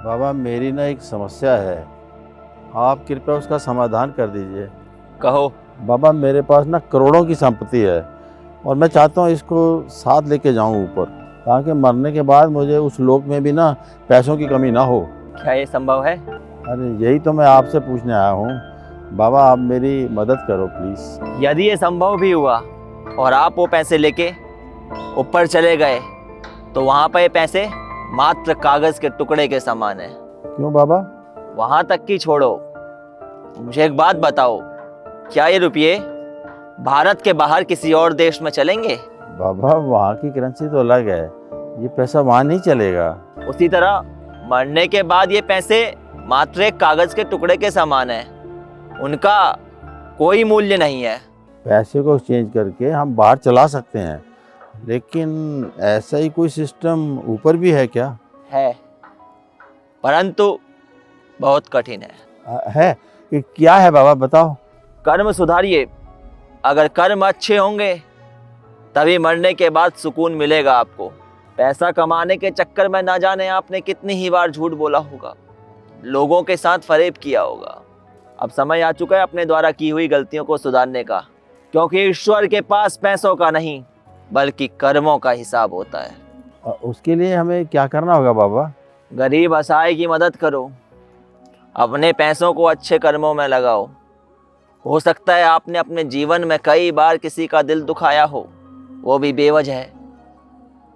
बाबा मेरी ना एक समस्या है, आप कृपया उसका समाधान कर दीजिए। कहो। बाबा मेरे पास ना करोड़ों की संपत्ति है और मैं चाहता हूँ इसको साथ लेके जाऊँ ऊपर, ताकि मरने के बाद मुझे उस लोक में भी ना पैसों की कमी ना हो। क्या ये संभव है? अरे यही तो मैं आपसे पूछने आया हूँ। बाबा आप मेरी मदद करो प्लीज़। यदि ये संभव भी हुआ और आप वो पैसे लेके ऊपर चले गए तो वहाँ पर ये पैसे मात्र कागज के टुकड़े के समान है। क्यों बाबा? वहाँ तक की छोड़ो, मुझे एक बात बताओ, क्या ये रुपये भारत के बाहर किसी और देश में चलेंगे? बाबा वहाँ की करेंसी तो अलग है, ये पैसा वहाँ नहीं चलेगा। उसी तरह मरने के बाद ये पैसे मात्र एक कागज के टुकड़े के समान है, उनका कोई मूल्य नहीं है। पैसे को एक्सचेंज करके हम बाहर चला सकते हैं, लेकिन ऐसा ही कोई सिस्टम ऊपर भी है क्या? है, परंतु बहुत कठिन है। कि क्या है बाबा बताओ। कर्म सुधारिए, अगर कर्म अच्छे होंगे तभी मरने के बाद सुकून मिलेगा आपको। पैसा कमाने के चक्कर में ना जाने आपने कितनी ही बार झूठ बोला होगा, लोगों के साथ फरेब किया होगा। अब समय आ चुका है अपने द्वारा की हुई गलतियों को सुधारने का, क्योंकि ईश्वर के पास पैसों का नहीं बल्कि कर्मों का हिसाब होता है। उसके लिए हमें क्या करना होगा बाबा? गरीब असहाय की मदद करो, अपने पैसों को अच्छे कर्मों में लगाओ। हो सकता है आपने अपने जीवन में कई बार किसी का दिल दुखाया हो, वो भी बेवजह।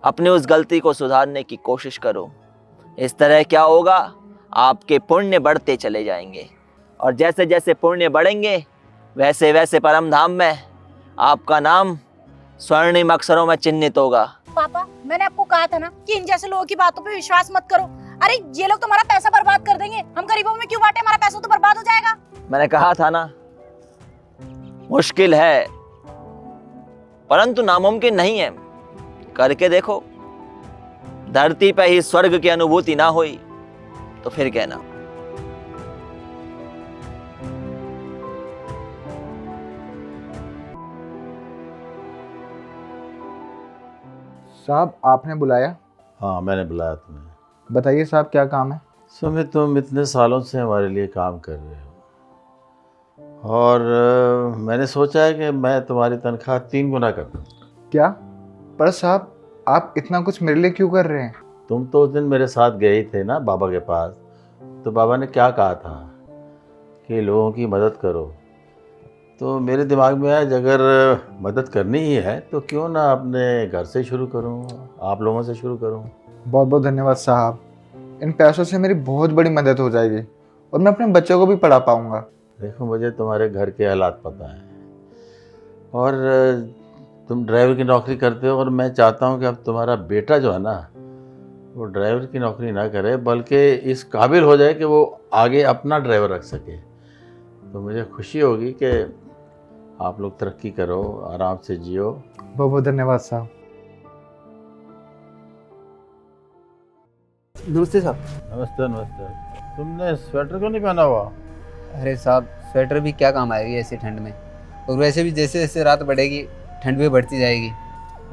अपनी उस गलती को सुधारने की कोशिश करो। इस तरह क्या होगा, आपके पुण्य बढ़ते चले जाएंगे और जैसे जैसे पुण्य बढ़ेंगे वैसे वैसे परम धाम में आपका नाम स्वर्णिम अक्षरों में चिन्हित होगा। पापा मैंने आपको कहा था ना कि इन जैसे लोगों की बातों पे विश्वास मत करो। अरे ये लोग तुम्हारा पैसा बर्बाद कर देंगे, हम गरीबों में क्यों बांटे, हमारा पैसा तो बर्बाद हो जाएगा। मैंने कहा था ना, मुश्किल है परंतु नामुमकिन नहीं है। करके देखो, धरती पे ही स्वर्ग की अनुभूति ना हुई तो फिर कहना। साहब आपने बुलाया? हाँ मैंने बुलाया तुम्हें। बताइए साहब क्या काम है? सुमित तुम इतने सालों से हमारे लिए काम कर रहे हो और मैंने सोचा है कि मैं तुम्हारी तनख्वाह 3 गुना कर दूँ। क्या? पर साहब आप इतना कुछ मेरे लिए क्यों कर रहे हैं? तुम तो उस दिन मेरे साथ गए थे ना बाबा के पास, तो बाबा ने क्या कहा था कि लोगों की मदद करो। तो मेरे दिमाग में आया अगर मदद करनी ही है तो क्यों ना अपने घर से शुरू करूं, आप लोगों से शुरू करूं। बहुत बहुत धन्यवाद साहब, इन पैसों से मेरी बहुत बड़ी मदद हो जाएगी और मैं अपने बच्चों को भी पढ़ा पाऊंगा। देखो मुझे तुम्हारे घर के हालात पता है और तुम ड्राइवर की नौकरी करते हो और मैं चाहता हूं कि अब तुम्हारा बेटा जो है ना वो ड्राइवर की नौकरी ना करे बल्कि इस काबिल हो जाए कि वो आगे अपना ड्राइवर रख सके। तो मुझे खुशी होगी कि आप लोग तरक्की करो, आराम से जियो। बहुत बहुत धन्यवाद साहब। नमस्ते साहब। नमस्ते नमस्ते। तुमने स्वेटर क्यों नहीं पहना हुआ? अरे साहब स्वेटर भी क्या काम आएगी ऐसी ठंड में, और वैसे भी जैसे जैसे रात बढ़ेगी ठंड भी बढ़ती जाएगी।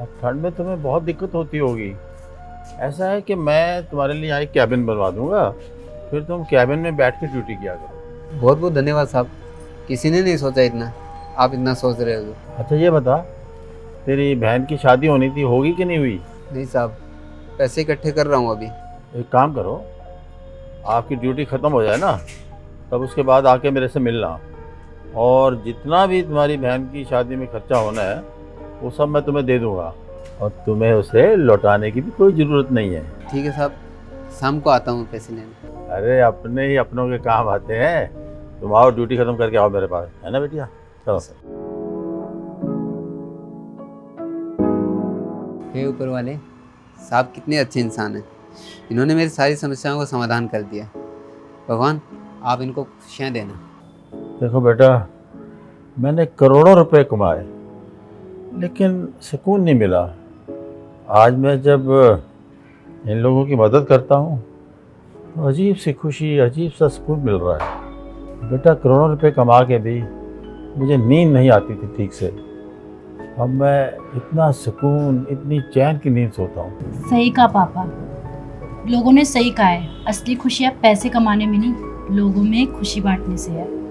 अब ठंड में तुम्हें बहुत दिक्कत होती होगी। ऐसा है कि मैं तुम्हारे लिए यहाँ एक कैबिन बनवा दूंगा, फिर तुम कैबिन में बैठ के ड्यूटी किया करो। बहुत बहुत धन्यवाद साहब, किसी ने नहीं सोचा इतना, आप इतना सोच रहे हो। अच्छा ये बता, तेरी बहन की शादी होनी थी, होगी कि नहीं हुई? नहीं साहब, पैसे इकट्ठे कर रहा हूँ अभी। एक काम करो, आपकी ड्यूटी ख़त्म हो जाए ना तब उसके बाद आके मेरे से मिलना, और जितना भी तुम्हारी बहन की शादी में खर्चा होना है वो सब मैं तुम्हें दे दूँगा और तुम्हें उसे लौटाने की भी कोई ज़रूरत नहीं है। ठीक है साहब, शाम को आता हूँ पैसे लेने। अरे अपने ही अपनों के काम आते हैं। तुम आओ, ड्यूटी ख़त्म करके आओ मेरे पास, है ना बेटिया? चलो। हे ऊपर वाले, साहब कितने अच्छे इंसान हैं, इन्होंने मेरी सारी समस्याओं का समाधान कर दिया। भगवान आप इनको खुशियाँ देना। देखो बेटा, मैंने करोड़ों रुपए कमाए लेकिन सुकून नहीं मिला। आज मैं जब इन लोगों की मदद करता हूँ तो अजीब सी खुशी, अजीब सा सुकून मिल रहा है। बेटा करोड़ों रुपए कमा के भी मुझे नींद नहीं आती थी ठीक से, अब मैं इतना सुकून, इतनी चैन की नींद सोता हूँ। सही कहा पापा, लोगों ने सही कहा है, असली खुशियाँ पैसे कमाने में नहीं, लोगों में खुशी बांटने से है।